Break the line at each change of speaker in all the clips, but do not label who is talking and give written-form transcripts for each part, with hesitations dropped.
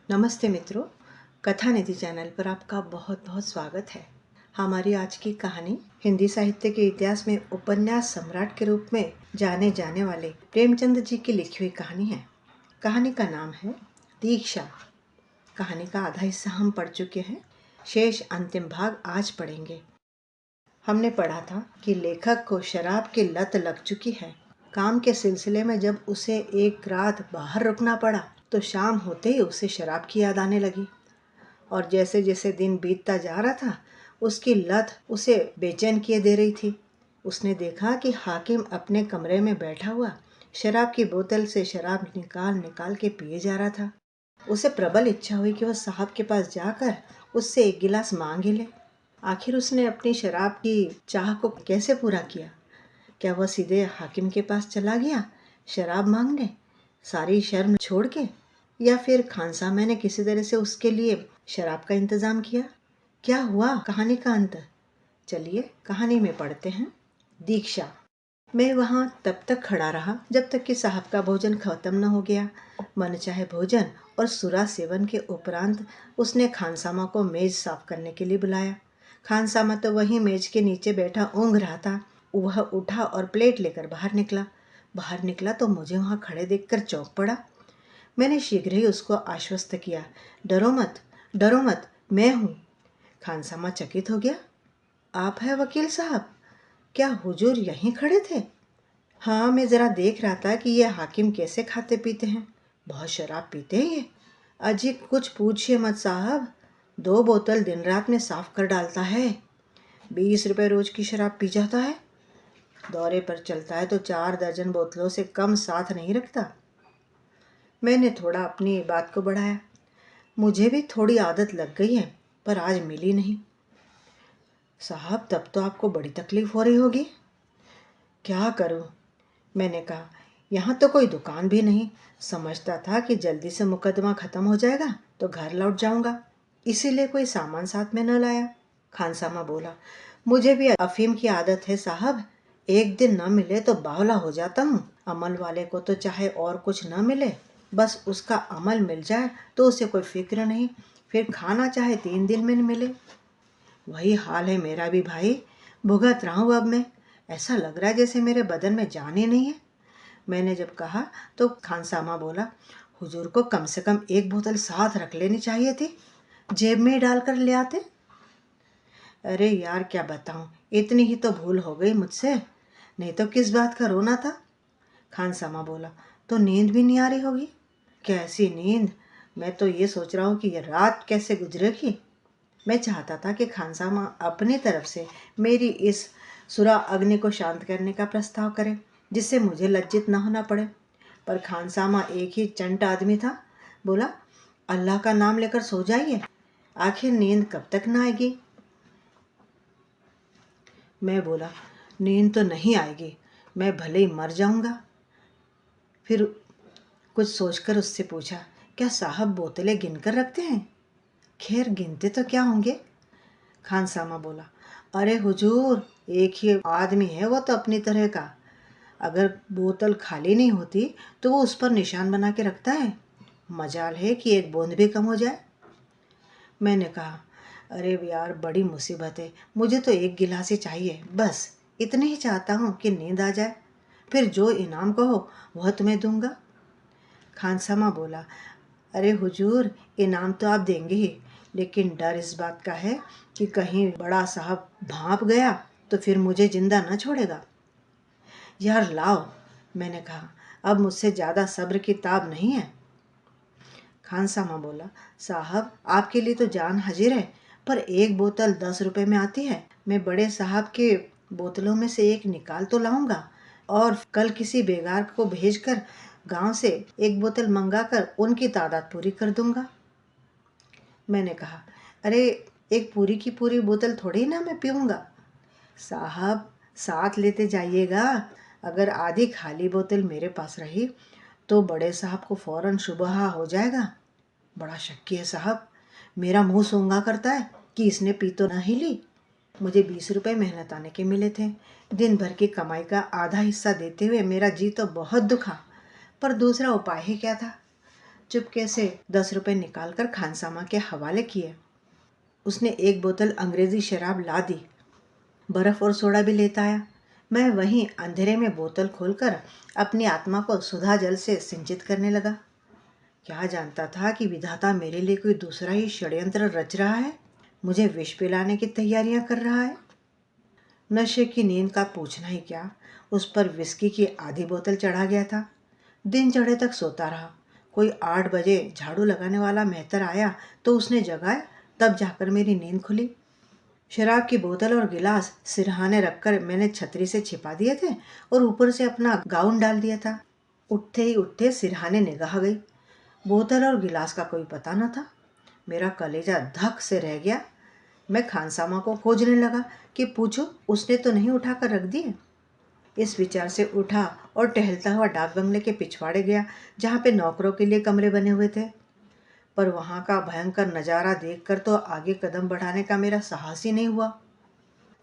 नमस्ते मित्रों, कथा निधि चैनल पर आपका बहुत बहुत स्वागत है। हमारी आज की कहानी हिंदी साहित्य के इतिहास में उपन्यास सम्राट के रूप में जाने जाने वाले प्रेमचंद जी की लिखी हुई कहानी है। कहानी का नाम है दीक्षा। कहानी का आधा हिस्सा हम पढ़ चुके हैं, शेष अंतिम भाग आज पढ़ेंगे। हमने पढ़ा था कि लेखक को शराब की लत लग चुकी है। काम के सिलसिले में जब उसे एक रात बाहर रुकना पड़ा तो शाम होते ही उसे शराब की याद आने लगी और जैसे जैसे दिन बीतता जा रहा था उसकी लत उसे बेचैन किए दे रही थी। उसने देखा कि हाकिम अपने कमरे में बैठा हुआ शराब की बोतल से शराब निकाल निकाल के पिए जा रहा था। उसे प्रबल इच्छा हुई कि वह साहब के पास जाकर उससे एक गिलास मांग ही ले। आखिर उसने अपनी शराब की चाह को कैसे पूरा किया? क्या वह सीधे हाकिम के पास चला गया शराब मांगने, सारी शर्म छोड़ के, या फिर खानसामा ने किसी तरह से उसके लिए शराब का इंतजाम किया? क्या हुआ कहानी का अंत? चलिए कहानी में पढ़ते हैं। दीक्षा। मैं वहाँ तब तक खड़ा रहा जब तक कि साहब का भोजन खत्म न हो गया। मनचाहे भोजन और सुरा सेवन के उपरांत उसने खानसामा को मेज साफ करने के लिए बुलाया। खानसामा तो वहीं मेज के नीचे बैठा ऊँघ रहा था। वह उठा और प्लेट लेकर बाहर निकला तो मुझे वहाँ खड़े देखकर चौंक पड़ा। मैंने शीघ्र ही उसको आश्वस्त किया, डरो मत, मैं हूँ। खानसामा चकित हो गया। आप है वकील साहब? क्या हुजूर यहीं खड़े थे? हाँ, मैं ज़रा देख रहा था कि ये हाकिम कैसे खाते पीते हैं। बहुत शराब पीते हैं ये। अजी कुछ पूछिए मत साहब, 2 बोतल दिन रात में साफ कर डालता है। 20 रुपए रोज की शराब पी जाता है। दौरे पर चलता है तो 4 दर्जन बोतलों से कम साथ नहीं रखता। मैंने थोड़ा अपनी बात को बढ़ाया। मुझे भी थोड़ी आदत लग गई है पर आज मिली नहीं। साहब तब तो आपको बड़ी तकलीफ हो रही होगी। क्या करूं? मैंने कहा, यहाँ तो कोई दुकान भी नहीं। समझता था कि जल्दी से मुकदमा खत्म हो जाएगा तो घर लौट जाऊंगा, इसीलिए कोई सामान साथ में न लाया। खानसामा बोला, मुझे भी अफीम की आदत है साहब। एक दिन न मिले तो बावला हो जाता हूँ। अमल वाले को तो चाहे और कुछ न मिले, बस उसका अमल मिल जाए तो उसे कोई फिक्र नहीं। फिर खाना चाहे 3 दिन में न मिले। वही हाल है मेरा भी भाई। भुगत रहा हूँ अब मैं। ऐसा लग रहा है जैसे मेरे बदन में जान ही नहीं है। मैंने जब कहा तो खानसामा बोला, हुजूर को कम से कम 1 बोतल साथ रख लेनी चाहिए थी, जेब में ही डालकर ले आते। अरे यार क्या बताऊं, इतनी ही तो भूल हो गई मुझसे, नहीं तो किस बात का रोना था। खानसामा बोला, तो नींद भी नहीं आ रही होगी? कैसी नींद? मैं तो ये सोच रहा हूँ कि ये रात कैसे गुजरेगी। मैं चाहता था कि खानसामा अपनी तरफ से मेरी इस सुरा अग्नि को शांत करने का प्रस्ताव करे, जिससे मुझे लज्जित न होना पड़े। पर खानसामा एक ही चंट आदमी था। बोला, अल्लाह का नाम लेकर सो जाइए, आखिर नींद कब तक न आएगी। मैं बोला, नींद तो नहीं आएगी, मैं भले ही मर जाऊंगा। फिर कुछ सोचकर उससे पूछा, क्या साहब बोतलें गिनकर रखते हैं? खैर गिनते तो क्या होंगे। खानसामा बोला, अरे हुजूर, एक ही आदमी है वो तो अपनी तरह का। अगर बोतल खाली नहीं होती तो वो उस पर निशान बना के रखता है। मजाल है कि एक बूंद भी कम हो जाए। मैंने कहा, अरे यार बड़ी मुसीबत है, मुझे तो 1 गिलास ही चाहिए, बस इतने ही चाहता हूँ कि नींद आ जाए, फिर जो इनाम कहो वह तुम्हें दूंगा। खानसामा बोला, अरे हुजूर, इनाम तो आप देंगे ही, लेकिन डर इस बात का है कि कहीं बड़ा साहब भांप गया तो फिर मुझे जिंदा न छोड़ेगा। यार लाओ, मैंने कहा, अब मुझसे ज़्यादा सब्र की ताब नहीं है। खानसामा बोला, साहब आपके लिए तो जान हाजिर है, पर 1 बोतल 10 रुपए में आती है। मैं बड़े साहब के बोतलों में से एक निकाल तो लाऊंगा और कल किसी बेगार को भेजकर गांव से 1 बोतल मंगाकर उनकी तादाद पूरी कर दूंगा। मैंने कहा, अरे एक पूरी की पूरी बोतल थोड़ी ना मैं पीऊँगा। साहब साथ लेते जाइएगा। अगर आधी खाली बोतल मेरे पास रही तो बड़े साहब को फौरन शुबहा हो जाएगा। बड़ा शक्की है साहब, मेरा मुंह सूंघा करता है कि इसने पी तो नहीं ली। मुझे 20 रुपए मेहनत आने के मिले थे। दिन भर की कमाई का आधा हिस्सा देते हुए मेरा जी तो बहुत दुखा, पर दूसरा उपाय ही क्या था। चुपके से 10 रुपए निकालकर खानसामा के हवाले किए। उसने एक बोतल अंग्रेजी शराब ला दी, बर्फ और सोडा भी लेता आया। मैं वहीं अंधेरे में बोतल खोलकर अपनी आत्मा को सुधा जल से सिंचित करने लगा। क्या जानता था कि विधाता मेरे लिए कोई दूसरा ही षड्यंत्र रच रहा है, मुझे विष पिलाने की तैयारियां कर रहा है। नशे की नींद का पूछना ही क्या, उस पर विस्की की आधी बोतल चढ़ा गया था। दिन चढ़े तक सोता रहा। कोई 8 बजे झाड़ू लगाने वाला मेहतर आया तो उसने जगाया, तब जाकर मेरी नींद खुली। शराब की बोतल और गिलास सिरहाने रखकर मैंने छतरी से छिपा दिए थे और ऊपर से अपना गाउन डाल दिया था। उठते ही उठते सिरहाने निगाह गई। बोतल और गिलास का कोई पता न था। मेरा कलेजा धक से रह गया। मैं खानसामा को खोजने लगा कि पूछो उसने तो नहीं उठाकर रख दिए। इस विचार से उठा और टहलता हुआ डाक बंगले के पिछवाड़े गया, जहाँ पे नौकरों के लिए कमरे बने हुए थे। पर वहाँ का भयंकर नज़ारा देखकर तो आगे कदम बढ़ाने का मेरा साहस ही नहीं हुआ।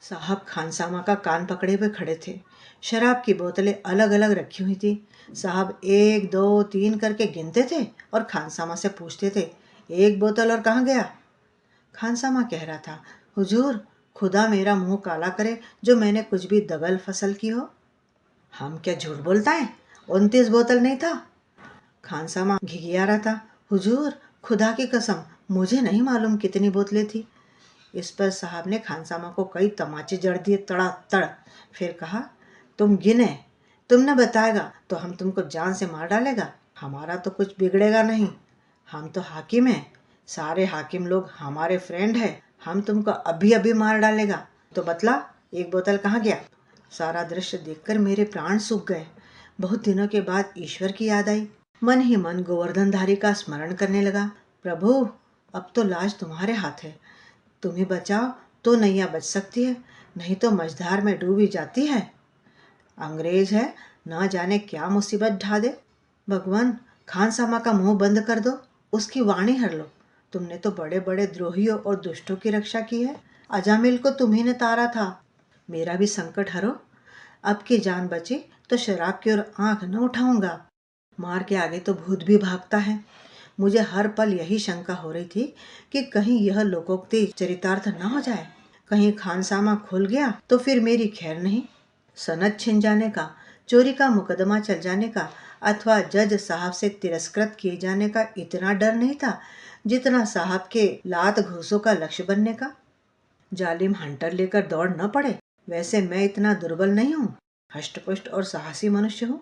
साहब खानसामा का कान पकड़े हुए खड़े थे। शराब की बोतलें अलग अलग रखी हुई थी। साहब 1 2 3 करके गिनते थे और खानसामा से पूछते थे, एक बोतल और कहाँ गया? खानसामा कह रहा था, हुजूर खुदा मेरा मुंह काला करे जो मैंने कुछ भी दगल फसल की हो। हम क्या झूठ बोलता है? 29 बोतल नहीं था? खानसामा घिघिया रहा था। हुजूर खुदा की कसम मुझे नहीं मालूम कितनी बोतलें थी। इस पर साहब ने खानसामा को कई तमाचे जड़ दिए, तड़ातड़। फिर कहा, तुम गिने, तुमने बताएगा तो हम तुमको जान से मार डालेगा। हमारा तो कुछ बिगड़ेगा नहीं, हम तो हाकिम हैं, सारे हाकिम लोग हमारे फ्रेंड हैं। हम तुमको अभी अभी मार डालेगा। तो बतला, एक बोतल कहाँ गया? सारा दृश्य देखकर मेरे प्राण सूख गए। बहुत दिनों के बाद ईश्वर की याद आई। मन ही मन गोवर्धनधारी का स्मरण करने लगा। प्रभु अब तो लाज तुम्हारे हाथ है, तुम ही बचाओ तो नैया बच सकती है, नहीं तो मझधार में डूबी जाती है। अंग्रेज है, ना जाने क्या मुसीबत ढा दे। भगवान खानसामा का मुंह बंद कर दो, उसकी वाणी हर लो। तुमने तो बड़े बड़े द्रोहियों और दुष्टों की रक्षा की है। अजामिल को तुम्ही ने तारा था, मेरा भी संकट हरो। अब की जान बची तो शराब की ओर आंख न उठाऊंगा। मार के आगे तो भूत भी भागता है। मुझे हर पल यही शंका हो रही थी कि कहीं यह लोकोक्ति चरितार्थ न हो जाए। कहीं खानसामा खुल गया तो फिर मेरी खैर नहीं। सनद छिन जाने का, चोरी का मुकदमा चल जाने का अथवा जज साहब से तिरस्कृत किए जाने का इतना डर नहीं था जितना साहब के लात घूसों का लक्ष्य बनने का। जालिम हंटर लेकर दौड़ न पड़े। वैसे मैं इतना दुर्बल नहीं हूँ, हष्टपुष्ट और साहसी मनुष्य हूँ।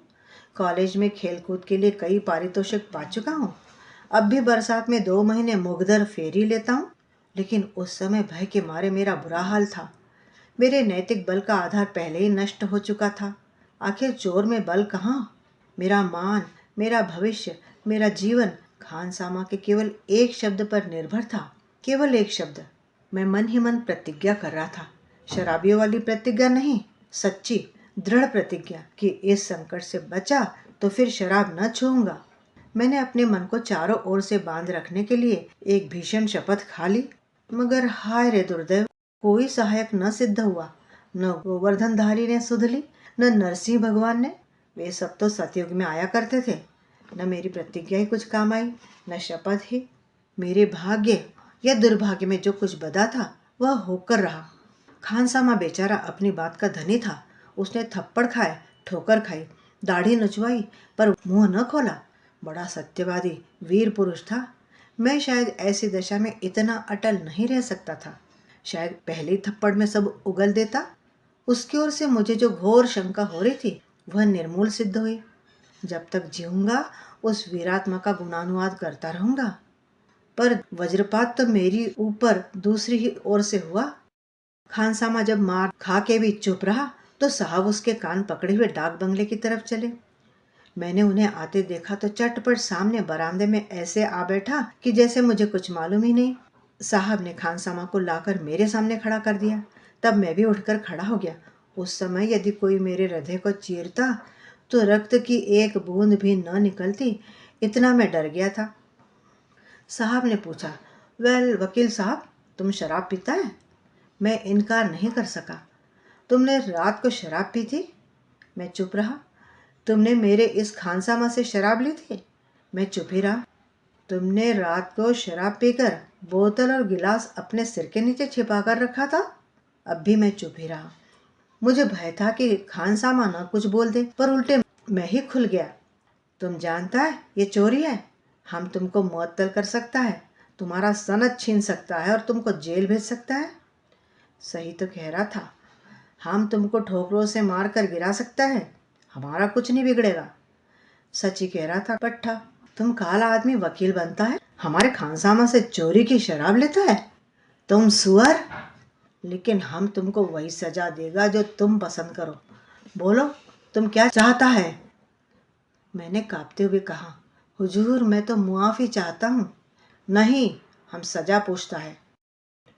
कॉलेज में खेलकूद के लिए कई पारितोषिक पा चुका हूँ। अब भी बरसात में 2 महीने मुगदर फेरी लेता हूँ। लेकिन उस समय भय के मारे मेरा बुरा हाल था। मेरे नैतिक बल का आधार पहले ही नष्ट हो चुका था। आखिर चोर में बल कहाँ? मेरा मान, मेरा भविष्य, मेरा जीवन खानसामा के केवल एक शब्द पर निर्भर था। केवल एक शब्द। मैं मन ही मन प्रतिज्ञा कर रहा था। शराबियों वाली प्रतिज्ञा नहीं, सच्ची दृढ़ प्रतिज्ञा कि इस संकट से बचा तो फिर शराब न छूऊंगा। मैंने अपने मन को चारों ओर से बांध रखने के लिए एक भीषण शपथ खा ली। मगर हाय रे दुर्दैव, कोई सहायक न सिद्ध हुआ। न गोवर्धनधारी ने सुध ली, न नरसिंह भगवान ने। वे सब तो सतयुग में आया करते थे। न मेरी प्रतिज्ञा ही कुछ काम आई, न शपथ ही। मेरे भाग्य या दुर्भाग्य में जो कुछ बदा था वह होकर रहा। खानसामा बेचारा अपनी बात का धनी था। उसने थप्पड़ खाए, ठोकर खाई, दाढ़ी नचवाई, पर मुंह न खोला। बड़ा सत्यवादी वीर पुरुष था। मैं शायद ऐसी दशा में इतना अटल नहीं रह सकता था। शायद पहले थप्पड़ में सब उगल देता। उसकी ओर से मुझे जो घोर शंका हो रही थी वह निर्मूल सिद्ध हुई। जब तक जीऊंगा उस वीरात्मा का गुणानुवाद करता रहूंगा। पर वज्रपात तो मेरी ऊपर दूसरी ही ओर से हुआ। खानसामा जब मार खा के भी चुप रहा तो साहब उसके कान पकड़े हुए डाक बंगले की तरफ चले। मैंने उन्हें आते देखा तो चटपट सामने बरामदे में ऐसे आ बैठा कि जैसे मुझे कुछ मालूम ही नहीं। साहब ने खानसामा को लाकर मेरे सामने खड़ा कर दिया। तब मैं भी उठकर खड़ा हो गया। उस समय यदि कोई मेरे हृदय को चीरता तो रक्त की एक बूंद भी न निकलती, इतना मैं डर गया था। साहब ने पूछा, वेल वकील साहब, तुम शराब पीता है? मैं इनकार नहीं कर सका। तुमने रात को शराब पी थी? मैं चुप रहा। तुमने मेरे इस खानसामा से शराब ली थी? मैं चुप ही रहा। तुमने रात को शराब पीकर बोतल और गिलास अपने सिर के नीचे छिपा कर रखा था। अब भी मैं चुप ही रहा। मुझे भय था कि खानसामा ना कुछ बोल दे, पर उल्टे मैं ही खुल गया। तुम जानता है ये चोरी है। हम तुमको मुअत्तल कर सकता है, तुम्हारा सनद छीन सकता है और तुमको जेल भेज सकता है। सही तो कह रहा था। हम तुमको ठोकरों से मार कर गिरा सकता है, हमारा कुछ नहीं बिगड़ेगा। सच ही कह रहा था पट्टा। तुम काला आदमी वकील बनता है, हमारे खानसामा से चोरी की शराब लेता है। तुम सुअर। लेकिन हम तुमको वही सजा देगा जो तुम पसंद करो। बोलो तुम क्या चाहता है। मैंने कांपते हुए कहा, हुजूर मैं तो मुआफ़ी चाहता हूँ। नहीं, हम सजा पूछता है।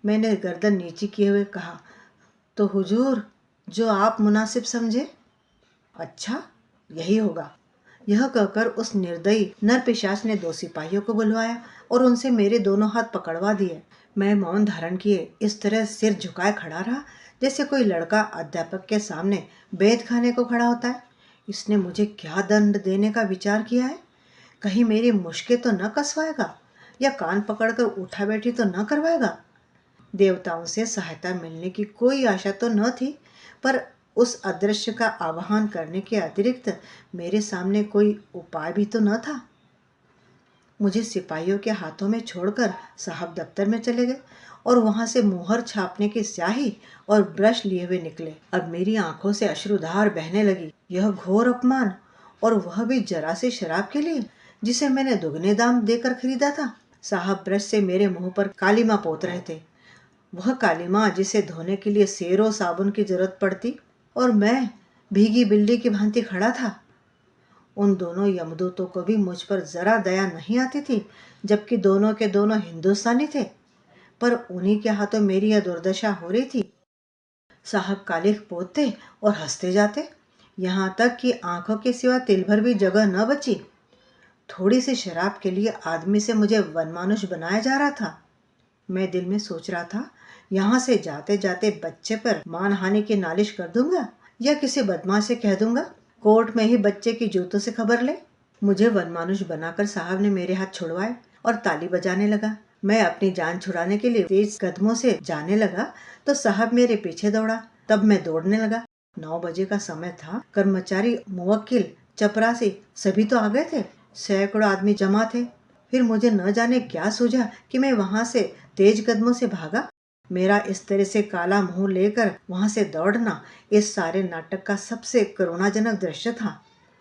मैंने गर्दन नीची किए हुए कहा, तो हुजूर जो आप मुनासिब समझे। अच्छा यही होगा। यह कहकर उस निर्दयी नरपिशाच ने 2 सिपाहियों को बुलवाया और उनसे मेरे दोनों हाथ पकड़वा दिए। मैं मौन धारण किए इस तरह सिर झुकाए खड़ा रहा जैसे कोई लड़का अध्यापक के सामने बेद खाने को खड़ा होता है। इसने मुझे क्या दंड देने का विचार किया है। कहीं मेरी मुश्कें तो न कसवाएगा या कान पकड़कर उठा बैठी तो न करवाएगा। देवताओं से सहायता मिलने की कोई आशा तो न थी, पर उस अदृश्य का आवाहन करने के अतिरिक्त मेरे सामने कोई उपाय भी तो न था। मुझे सिपाहियों के हाथों में छोड़कर साहब दफ्तर में चले गए और वहां से मुहर छापने की स्याही और ब्रश लिए हुए निकले। अब मेरी आंखों से अश्रुधार बहने लगी। यह घोर अपमान, और वह भी जरा सी शराब के लिए जिसे मैंने दुगने दाम देकर खरीदा था। साहब ब्रश से मेरे मुंह पर कालीमा पोत रहे थे। वह कालीमा जिसे धोने के लिए सेरो साबुन की जरूरत पड़ती, और मैं भीगी बिल्ली की भांति खड़ा था। उन दोनों यमदूतों को भी मुझ पर जरा दया नहीं आती थी, जबकि दोनों के दोनों हिंदुस्तानी थे, पर उन्हीं के हाथों मेरी यह दुर्दशा हो रही थी। साहब कालिख पोतते और हंसते जाते, यहाँ तक कि आंखों के सिवा तिल भर भी जगह न बची। थोड़ी सी शराब के लिए आदमी से मुझे वनमानुष बनाया जा रहा था। मैं दिल में सोच रहा था, यहाँ से जाते जाते बच्चे पर मानहानि की नालिश कर दूंगा या किसी बदमाश से कह दूंगा कोर्ट में ही बच्चे की जूतों से खबर ले। मुझे वनमानुष बनाकर साहब ने मेरे हाथ छुड़वाए और ताली बजाने लगा। मैं अपनी जान छुड़ाने के लिए तेज कदमों से जाने लगा तो साहब मेरे पीछे दौड़ा। तब मैं दौड़ने लगा। 9 बजे का समय था। कर्मचारी, मुवक्किल, चपरासी सभी तो आ गए थे। सैकड़ों आदमी जमा थे। फिर मुझे न जाने क्या सूझा कि मैं वहां से तेज कदमों से भागा। मेरा इस तरह से काला मुंह लेकर वहां से दौड़ना इस सारे नाटक का सबसे करुणाजनक दृश्य था।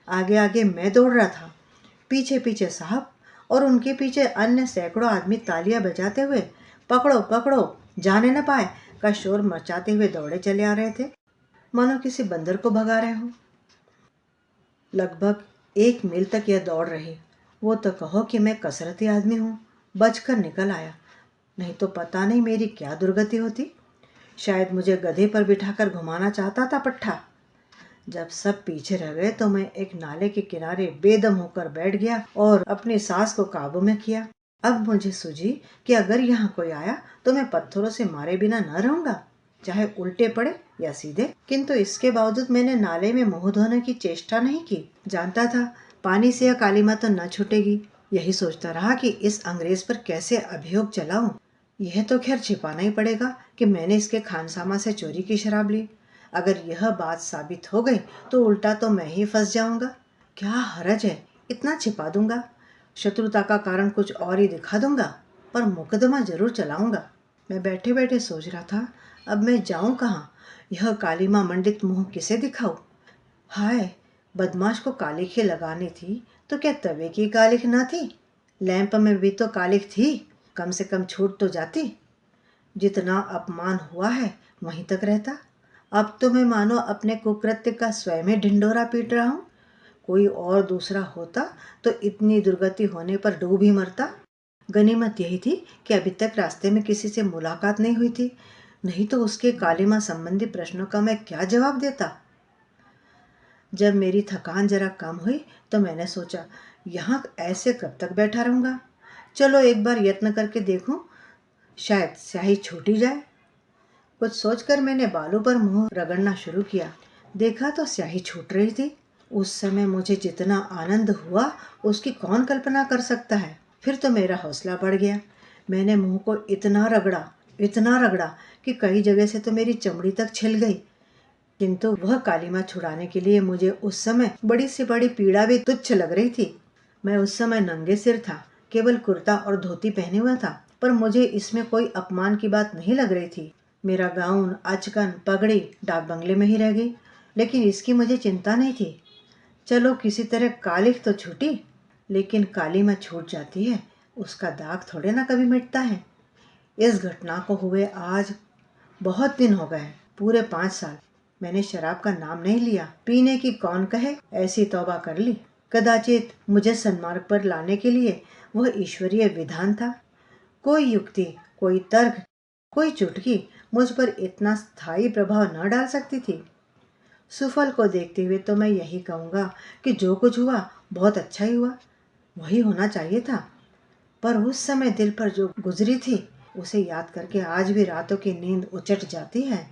आगे आगे मैं दौड़ रहा था, पीछे पीछे साहब, और उनके पीछे अन्य सैकड़ों आदमी तालियां बजाते हुए पकड़ो पकड़ो, जाने न पाए का शोर मचाते हुए दौड़े चले आ रहे थे, मानो किसी बंदर को भगा रहे हो। लगभग 1 मील तक यह दौड़ रही। वो तो कहो कि मैं कसरती आदमी हूँ, बचकर निकल आया, नहीं तो पता नहीं मेरी क्या दुर्गति होती। शायद मुझे गधे पर बिठाकर घुमाना चाहता था पट्टा। जब सब पीछे रह गए तो मैं एक नाले के किनारे बेदम होकर बैठ गया और अपनी सांस को काबू में किया। अब मुझे सूझी कि अगर यहाँ कोई आया तो मैं पत्थरों से मारे बिना न रहूंगा, चाहे उल्टे पड़े या सीधे। किंतु इसके बावजूद मैंने नाले में मुंह धोने की चेष्टा नहीं की। जानता था पानी से यह कालीमा तो न छूटेगी। यही सोचता रहा कि इस अंग्रेज पर कैसे अभियोग चलाऊं। यह तो खैर छिपाना ही पड़ेगा कि मैंने इसके खानसामा से चोरी की शराब ली। अगर यह बात साबित हो गई तो उल्टा तो मैं ही फंस जाऊंगा। क्या हरज है, इतना छिपा दूंगा। शत्रुता का कारण कुछ और ही दिखा दूंगा, पर मुकदमा जरूर चलाऊंगा। मैं बैठे बैठे सोच रहा था, अब मैं जाऊं कहाँ। यह कालीमा मंडित मुंह किसे दिखाऊं। हाय, बदमाश को कालिखें लगानी थी तो क्या तवे की कालिख न थी। लैंप में भी तो कालिख थी, कम से कम छूट तो जाती। जितना अपमान हुआ है वहीं तक रहता। अब तो मैं मानो अपने कुकृत्य का स्वयं ही ढिंढोरा पीट रहा हूँ। कोई और दूसरा होता तो इतनी दुर्गति होने पर डूब ही मरता। गनीमत यही थी कि अभी तक रास्ते में किसी से मुलाकात नहीं हुई थी, नहीं तो उसके कालीमा संबंधी प्रश्नों का मैं क्या जवाब देता। जब मेरी थकान जरा कम हुई तो मैंने सोचा, यहाँ ऐसे कब तक बैठा रहूंगा। चलो एक बार यत्न करके देखूं, शायद स्याही छूट ही जाए। कुछ सोचकर मैंने बालों पर मुंह रगड़ना शुरू किया। देखा तो स्याही छूट रही थी। उस समय मुझे जितना आनंद हुआ उसकी कौन कल्पना कर सकता है। फिर तो मेरा हौसला बढ़ गया। मैंने मुंह को इतना रगड़ा कि कई जगह से तो मेरी चमड़ी तक छिल गई। किंतु वह काली माँ छुड़ाने के लिए मुझे उस समय बड़ी से बड़ी पीड़ा भी तुच्छ लग रही थी। मैं उस समय नंगे सिर था, केवल कुर्ता और धोती पहने हुआ था, पर मुझे इसमें कोई अपमान की बात नहीं लग रही थी। मेरा गाउन, अचकन, पगड़ी डाक बंगले में ही रह गई, लेकिन इसकी मुझे चिंता नहीं थी। चलो किसी तरह कालिख तो छूटी, लेकिन काली माँ छूट जाती है, उसका दाग थोड़े ना कभी मिटता है। इस घटना को हुए आज बहुत दिन हो गए, पूरे 5 साल। मैंने शराब का नाम नहीं लिया, पीने की कौन कहे, ऐसी तौबा कर ली। कदाचित मुझे सन्मार्ग पर लाने के लिए वह ईश्वरीय विधान था। कोई युक्ति, कोई तर्क, कोई चुटकी मुझ पर इतना स्थायी प्रभाव न डाल सकती थी। सुफल को देखते हुए तो मैं यही कहूँगा कि जो कुछ हुआ बहुत अच्छा ही हुआ, वही होना चाहिए था। पर उस समय दिल पर जो गुजरी थी, उसे याद करके आज भी रातों की नींद उचट जाती है।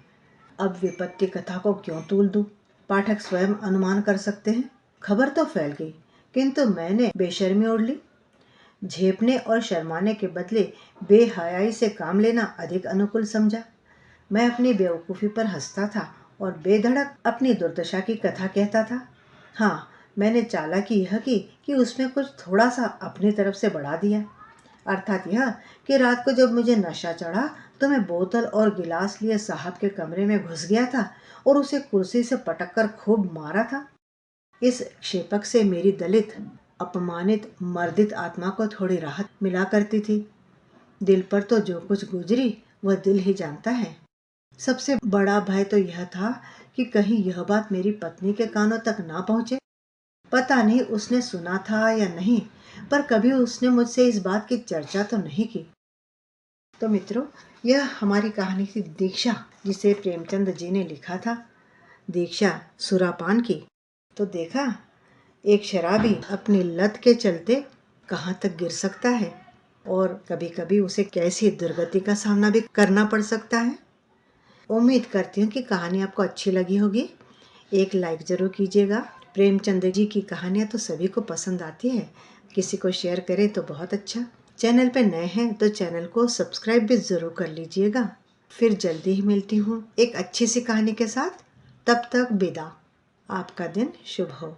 अब विपत्ति कथा को क्यों तूल दूं? पाठक स्वयं अनुमान कर सकते हैं। खबर तो फैल गई, किंतु मैंने बेशर्मी ओढ़ ली। झेपने और शर्माने के बदले बेहयाई से काम लेना अधिक अनुकूल समझा। मैं अपनी बेवकूफ़ी पर हंसता था और बेधड़क अपनी दुर्दशा की कथा कहता था। हाँ, मैंने चालाकी यह की कि उसमें कुछ थोड़ा सा अपनी तरफ से बढ़ा दिया। अर्थात यह कि रात को जब मुझे नशा चढ़ा तो मैं बोतल और गिलास लिए साहब के कमरे में घुस गया था और उसे कुर्सी से पटक कर खूब मारा था। इस क्षेपक से मेरी दलित, अपमानित, मर्दित आत्मा को थोड़ी राहत मिला करती थी। दिल पर तो जो कुछ गुजरी वह दिल ही जानता है। सबसे बड़ा भय तो यह था कि कहीं यह बात मेरी पत्नी के कानों तक ना पहुंचे। पता नहीं उसने सुना था या नहीं, पर कभी उसने मुझसे इस बात की चर्चा तो नहीं की। तो मित्रों, यह हमारी कहानी थी दीक्षा, जिसे प्रेमचंद जी ने लिखा था। दीक्षा सुरापान की। तो देखा, एक शराबी अपनी लत के चलते कहाँ तक गिर सकता है और कभी कभी उसे कैसी दुर्गति का सामना भी करना पड़ सकता है। उम्मीद करती हूँ कि कहानी आपको अच्छी लगी होगी। एक लाइक ज़रूर कीजिएगा। प्रेमचंद जी की कहानियाँ तो सभी को पसंद आती है, किसी को शेयर करें तो बहुत अच्छा। चैनल पर नए हैं तो चैनल को सब्सक्राइब भी ज़रूर कर लीजिएगा। फिर जल्दी ही मिलती हूँ एक अच्छी सी कहानी के साथ। तब तक विदा। आपका दिन शुभ हो।